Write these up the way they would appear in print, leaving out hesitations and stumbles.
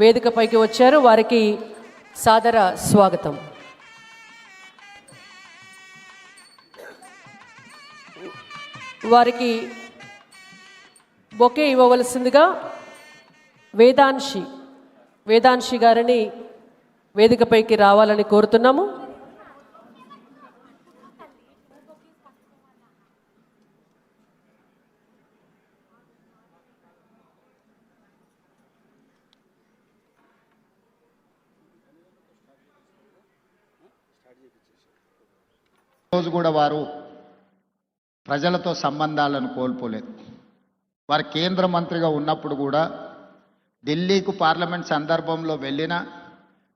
వేదికపైకి వచ్చారు. వారికి సాదర స్వాగతం. వారికి బొకే ఇవ్వవలసిందిగా వేదాంశి గారిని వేదికపైకి రావాలని కోరుతున్నాము. రోజు కూడా వారు ప్రజలతో సంబంధాలను కోల్పోలేదు. వారు కేంద్ర మంత్రిగా ఉన్నప్పుడు కూడా ఢిల్లీకు పార్లమెంట్ సందర్భంలో వెళ్ళిన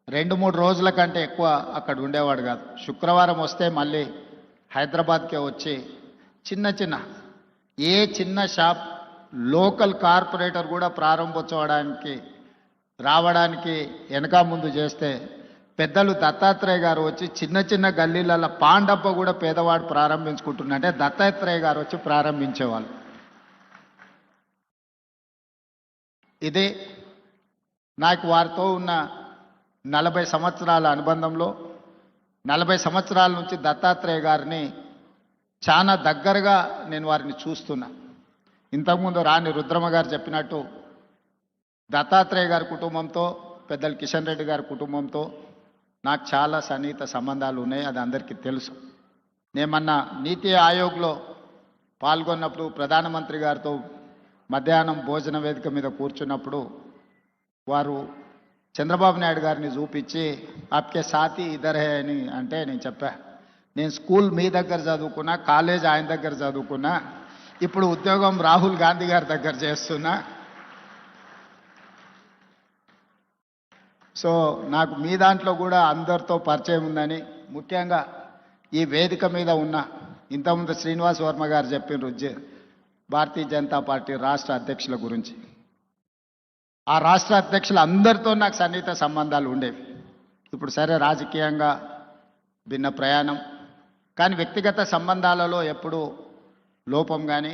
2-3 రోజుల కంటే ఎక్కువ అక్కడ ఉండేవాడు కాదు. శుక్రవారం వస్తే మళ్ళీ హైదరాబాద్కే వచ్చి చిన్న షాప్ లోకల్ కార్పొరేటర్ కూడా ప్రారంభోత్సవానికి రావడానికి వెనక ముందు చేస్తే పెద్దలు దత్తాత్రేయ గారు వచ్చి చిన్న గల్లీలలో పాండప్ప కూడా పేదవాడు ప్రారంభించుకుంటున్నంటే దత్తాత్రేయ గారు వచ్చి ప్రారంభించేవాళ్ళు. ఇదే నాకు వారితో ఉన్న 40 సంవత్సరాల అనుబంధంలో 40 సంవత్సరాల నుంచి దత్తాత్రేయ గారిని చాలా దగ్గరగా నేను వారిని చూస్తున్నా. ఇంతకుముందు రాణి రుద్రమ గారు చెప్పినట్టు దత్తాత్రేయ గారి కుటుంబంతో పెద్దలు కిషన్ రెడ్డి గారి కుటుంబంతో నాకు చాలా సన్నిహిత సంబంధాలు ఉన్నాయి. అది అందరికీ తెలుసు. నేను మొన్న నీతి ఆయోగ్లో పాల్గొన్నప్పుడు ప్రధానమంత్రి గారితో మధ్యాహ్నం భోజన వేదిక మీద కూర్చున్నప్పుడు వారు చంద్రబాబు నాయుడు గారిని చూపించి ఆప్కే సాథీ ఇద్దరే అని అంటే నేను చెప్పా, నేను స్కూల్ మీ దగ్గర చదువుకున్నా, కాలేజ్ ఆయన దగ్గర చదువుకున్నా, ఇప్పుడు ఉద్యోగం రాహుల్ గాంధీ గారి దగ్గర చేస్తున్నా. సో నాకు మీ దాంట్లో కూడా అందరితో పరిచయం ఉందని, ముఖ్యంగా ఈ వేదిక మీద ఉన్న ఇంతకుముందు శ్రీనివాస్ వర్మ గారు చెప్పిన భారతీయ జనతా పార్టీ రాష్ట్ర అధ్యక్షుల గురించి, ఆ రాష్ట్ర అధ్యక్షులు అందరితో నాకు సన్నిహిత సంబంధాలు ఉండేవి. ఇప్పుడు సరే రాజకీయంగా భిన్న ప్రయాణం, కానీ వ్యక్తిగత సంబంధాలలో ఎప్పుడూ లోపం కానీ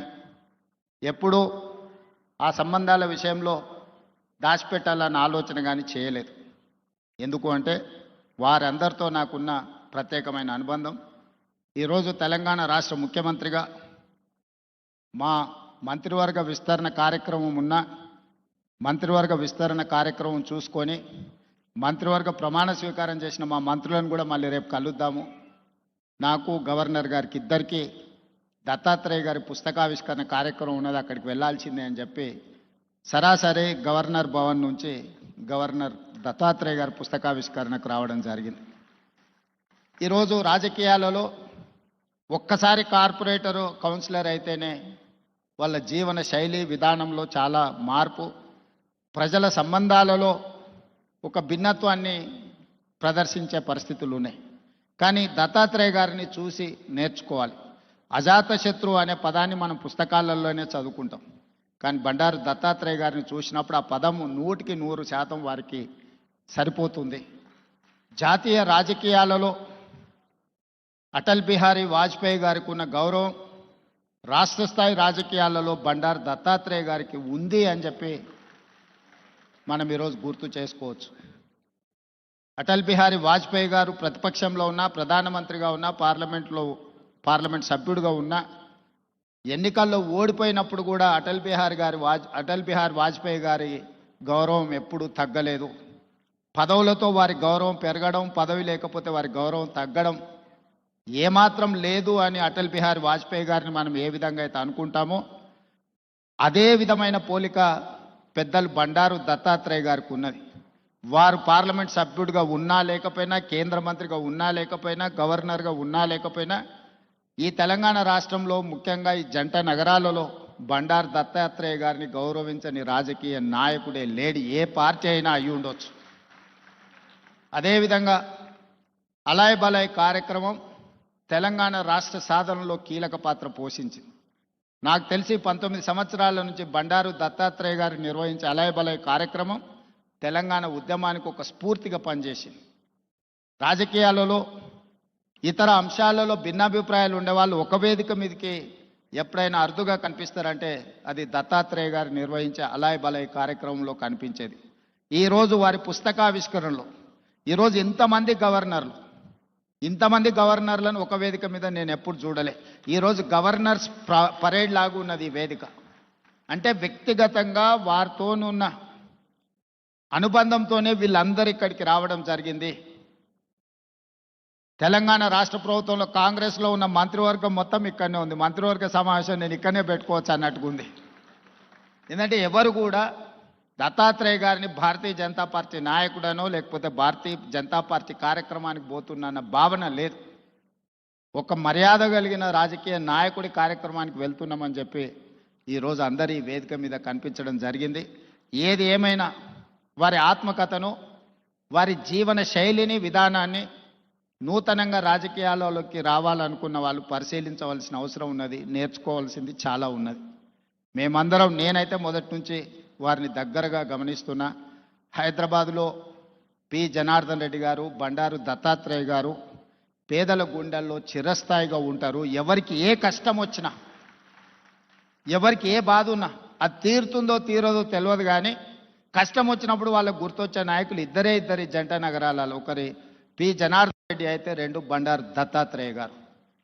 ఎప్పుడూ ఆ సంబంధాల విషయంలో దాచిపెట్టాలన్న ఆలోచన కానీ చేయలేదు. ఎందుకు అంటే వారందరితో నాకున్న ప్రత్యేకమైన అనుబంధం. ఈరోజు తెలంగాణ రాష్ట్ర ముఖ్యమంత్రిగా మా మంత్రివర్గ విస్తరణ కార్యక్రమం చూసుకొని మంత్రివర్గ ప్రమాణ స్వీకారం చేసిన మా మంత్రులను కూడా మళ్ళీ రేపు కలుద్దాము. నాకు గవర్నర్ గారికి ఇద్దరికీ దత్తాత్రేయ గారి పుస్తకావిష్కరణ కార్యక్రమం ఉన్నది, అక్కడికి వెళ్ళాల్సిందే అని చెప్పి సరాసరి గవర్నర్ భవన్ నుంచి గవర్నర్ దత్తాత్రేయ గారి పుస్తకావిష్కరణకు రావడం జరిగింది. ఈరోజు రాజకీయాలలో ఒక్కసారి కార్పొరేటరు కౌన్సిలర్ అయితేనే వాళ్ళ జీవన శైలి విధానంలో చాలా మార్పు, ప్రజల సంబంధాలలో ఒక భిన్నత్వాన్ని ప్రదర్శించే పరిస్థితులు ఉన్నాయి. కానీ దత్తాత్రేయ గారిని చూసి నేర్చుకోవాలి. అజాతశత్రువు అనే పదాన్ని మనం పుస్తకాలలోనే చదువుకుంటాం, కానీ బండారు దత్తాత్రేయ గారిని చూసినప్పుడు ఆ పదము 100% వారికి సరిపోతుంది. జాతీయ రాజకీయాలలో అటల్ బిహారీ వాజ్పేయి గారికి ఉన్న గౌరవం రాష్ట్ర స్థాయి రాజకీయాలలో బండారు దత్తాత్రేయ గారికి ఉంది అని చెప్పి మనం ఈరోజు గుర్తు చేసుకోవచ్చు. అటల్ బిహారీ వాజ్పేయి గారు ప్రతిపక్షంలో ఉన్న, ప్రధానమంత్రిగా ఉన్న, పార్లమెంట్ సభ్యుడిగా ఉన్న, ఎన్నికల్లో ఓడిపోయినప్పుడు కూడా అటల్ బిహారీ వాజ్పేయి గారి గౌరవం ఎప్పుడూ తగ్గలేదు. పదవులతో వారి గౌరవం పెరగడం, పదవి లేకపోతే వారి గౌరవం తగ్గడం ఏమాత్రం లేదు అని అటల్ బిహారీ వాజ్పేయి గారిని మనం ఏ విధంగా అయితే అనుకుంటామో అదే విధమైన పోలిక పెద్దలు బండారు దత్తాత్రేయ గారికి ఉన్నది. వారు పార్లమెంట్ సభ్యుడిగా ఉన్నా లేకపోయినా, కేంద్ర మంత్రిగా ఉన్నా లేకపోయినా, గవర్నర్గా ఉన్నా లేకపోయినా, ఈ తెలంగాణ రాష్ట్రంలో ముఖ్యంగా ఈ జంట నగరాలలో బండారు దత్తాత్రేయ గారిని గౌరవించని రాజకీయ నాయకుడే లేడు, ఏ పార్టీ అయినా అయి ఉండొచ్చు. అదేవిధంగా అలాయ్ బలాయ్ కార్యక్రమం తెలంగాణ రాష్ట్ర సాధనలో కీలక పాత్ర పోషించింది. నాకు తెలిసి 19 సంవత్సరాల నుంచి బండారు దత్తాత్రేయ గారు నిర్వహించే అలాయ్ బలాయ్ కార్యక్రమం తెలంగాణ ఉద్యమానికి ఒక స్ఫూర్తిగా పనిచేసింది. రాజకీయాలలో ఇతర అంశాలలో భిన్నాభిప్రాయాలు ఉండేవాళ్ళు ఒక వేదిక మీదకి ఎప్పుడైనా అరుదుగా కనిపిస్తారంటే అది దత్తాత్రేయ గారు నిర్వహించే అలాయ్ బలాయ్ కార్యక్రమంలో కనిపించేది. ఈరోజు వారి పుస్తకావిష్కరణలో ఈరోజు ఇంతమంది గవర్నర్లను ఒక వేదిక మీద నేను ఎప్పుడు చూడలే. ఈరోజు గవర్నర్స్ పరేడ్ లాగా ఉన్నది ఈ వేదిక. అంటే వ్యక్తిగతంగా వారితోనున్న అనుబంధంతోనే వీళ్ళందరూ ఇక్కడికి రావడం జరిగింది. తెలంగాణ రాష్ట్ర ప్రభుత్వంలో కాంగ్రెస్లో ఉన్న మంత్రివర్గం మొత్తం ఇక్కడనే ఉంది. మంత్రివర్గ సమావేశం నేను ఇక్కడనే పెట్టుకోవచ్చు అన్నట్టుగా ఉంది. ఎందుకంటే ఎవరు కూడా దత్తాత్రేయ గారిని భారతీయ జనతా పార్టీ నాయకుడనో లేకపోతే భారతీయ జనతా పార్టీ కార్యక్రమానికి పోతున్న భావన లేదు. ఒక మర్యాద కలిగిన రాజకీయ నాయకుడి కార్యక్రమానికి వెళ్తున్నామని చెప్పి ఈరోజు అందరి వేదిక మీద కనిపించడం జరిగింది. ఏది ఏమైనా వారి ఆత్మకథను, వారి జీవన శైలిని, విధానాన్ని నూతనంగా రాజకీయాలలోకి రావాలనుకున్న వాళ్ళు పరిశీలించవలసిన అవసరం ఉన్నది. నేర్చుకోవాల్సింది చాలా ఉన్నది. మేమందరం, నేనైతే మొదటి నుంచి వారిని దగ్గరగా గమనిస్తున్నా. హైదరాబాదులో పి జనార్దన్ రెడ్డి గారు, బండారు దత్తాత్రేయ గారు పేదల గుండెల్లో చిరస్థాయిగా ఉంటారు. ఎవరికి ఏ కష్టం వచ్చినా, ఎవరికి ఏ బాధ ఉన్నా అది తీరుతుందో తీరదో తెలియదు, కానీ కష్టం వచ్చినప్పుడు వాళ్ళకు గుర్తొచ్చే నాయకులు ఇద్దరి జంట నగరాలలో. ఒకరి పి జనార్దన్ రెడ్డి అయితే, రెండు బండారు దత్తాత్రేయ గారు.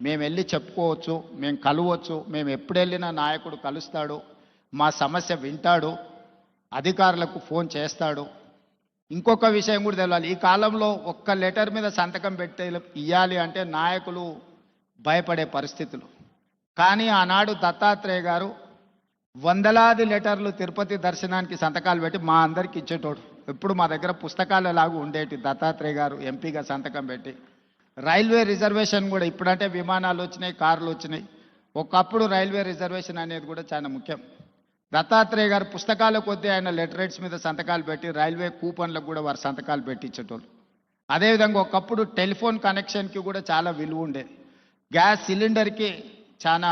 మేము వెళ్ళి చెప్పుకోవచ్చు, మేము కలవచ్చు, మేము ఎప్పుడు వెళ్ళినా నాయకుడు కలుస్తాడు, మా సమస్య వింటాడు, అధికారులకు ఫోన్ చేస్తాడు. ఇంకొక విషయం కూడా తెలియాలి, ఈ కాలంలో ఒక్క లెటర్ మీద సంతకం పెట్టి ఇవ్వాలి అంటే నాయకులు భయపడే పరిస్థితులు. కానీ ఆనాడు దత్తాత్రేయ గారు వందలాది లెటర్లు తిరుపతి దర్శనానికి సంతకాలు పెట్టి మా అందరికి ఇచ్చేటోడు. ఎప్పుడు మా దగ్గర పుస్తకాలు లాగా ఉండేటి. దత్తాత్రేయ గారు ఎంపీగా సంతకం పెట్టి రైల్వే రిజర్వేషన్ కూడా, ఇప్పుడంటే విమానాలు వచ్చినాయి, కార్లు వచ్చినాయి, ఒకప్పుడు రైల్వే రిజర్వేషన్ అనేది కూడా చాలా ముఖ్యం. దత్తాత్రేయ గారు పుస్తకాల కొద్దీ ఆయన లెటరేట్స్ మీద సంతకాలు పెట్టి రైల్వే కూపన్లకు కూడా వారు సంతకాలు పెట్టి ఇచ్చేటోళ్ళు. అదేవిధంగా ఒకప్పుడు టెలిఫోన్ కనెక్షన్కి కూడా చాలా విలువ ఉండేది. గ్యాస్ సిలిండర్కి చాలా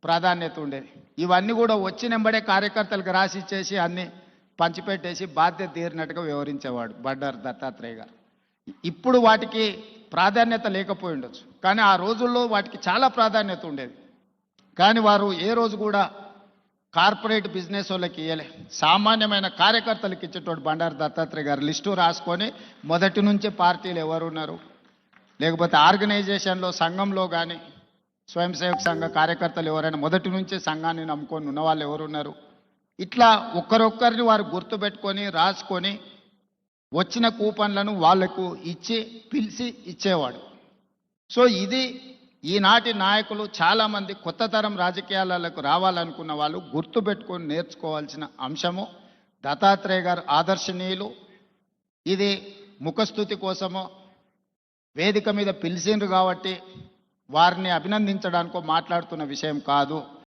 ప్రాధాన్యత ఉండేది. ఇవన్నీ కూడా వచ్చినెంబడే కార్యకర్తలకు రాసి ఇచ్చేసి అన్నీ పంచిపెట్టేసి బాధ్యత తీరినట్టుగా వ్యవహరించేవాడు బండారు దత్తాత్రేయ గారు. ఇప్పుడు వాటికి ప్రాధాన్యత లేకపోయి ఉండొచ్చు, కానీ ఆ రోజుల్లో వాటికి చాలా ప్రాధాన్యత ఉండేది. కానీ వారు ఏ రోజు కూడా కార్పొరేట్ బిజినెస్ వాళ్ళకి ఇవ్వలే, సామాన్యమైన కార్యకర్తలకు ఇచ్చేటోడు బండారు దత్తాత్రేయ గారు. లిస్టు రాసుకొని మొదటి నుంచే పార్టీలు ఎవరు ఉన్నారు, లేకపోతే ఆర్గనైజేషన్లో సంఘంలో కానీ స్వయం సేవక సంఘ కార్యకర్తలు ఎవరైనా మొదటి నుంచే సంఘాన్ని నమ్ముకొని ఉన్న వాళ్ళు ఎవరున్నారు, ఇట్లా ఒక్కరొక్కరిని వారు గుర్తుపెట్టుకొని రాసుకొని వచ్చిన కూపన్లను వాళ్లకు ఇచ్చి పిలిచి ఇచ్చేవాడు. సో ఇది ఈనాటి నాయకులు చాలామంది కొత్త తరం రాజకీయాలకు రావాలనుకున్న వాళ్ళు గుర్తుపెట్టుకొని నేర్చుకోవాల్సిన అంశము. దత్తాత్రేయ గారు ఆదర్శనీయులు. ఇది ముఖస్థుతి కోసమో వేదిక మీద పిలిచిండ్రు కాబట్టి వారిని అభినందించడానికో మాట్లాడుతున్న విషయం కాదు.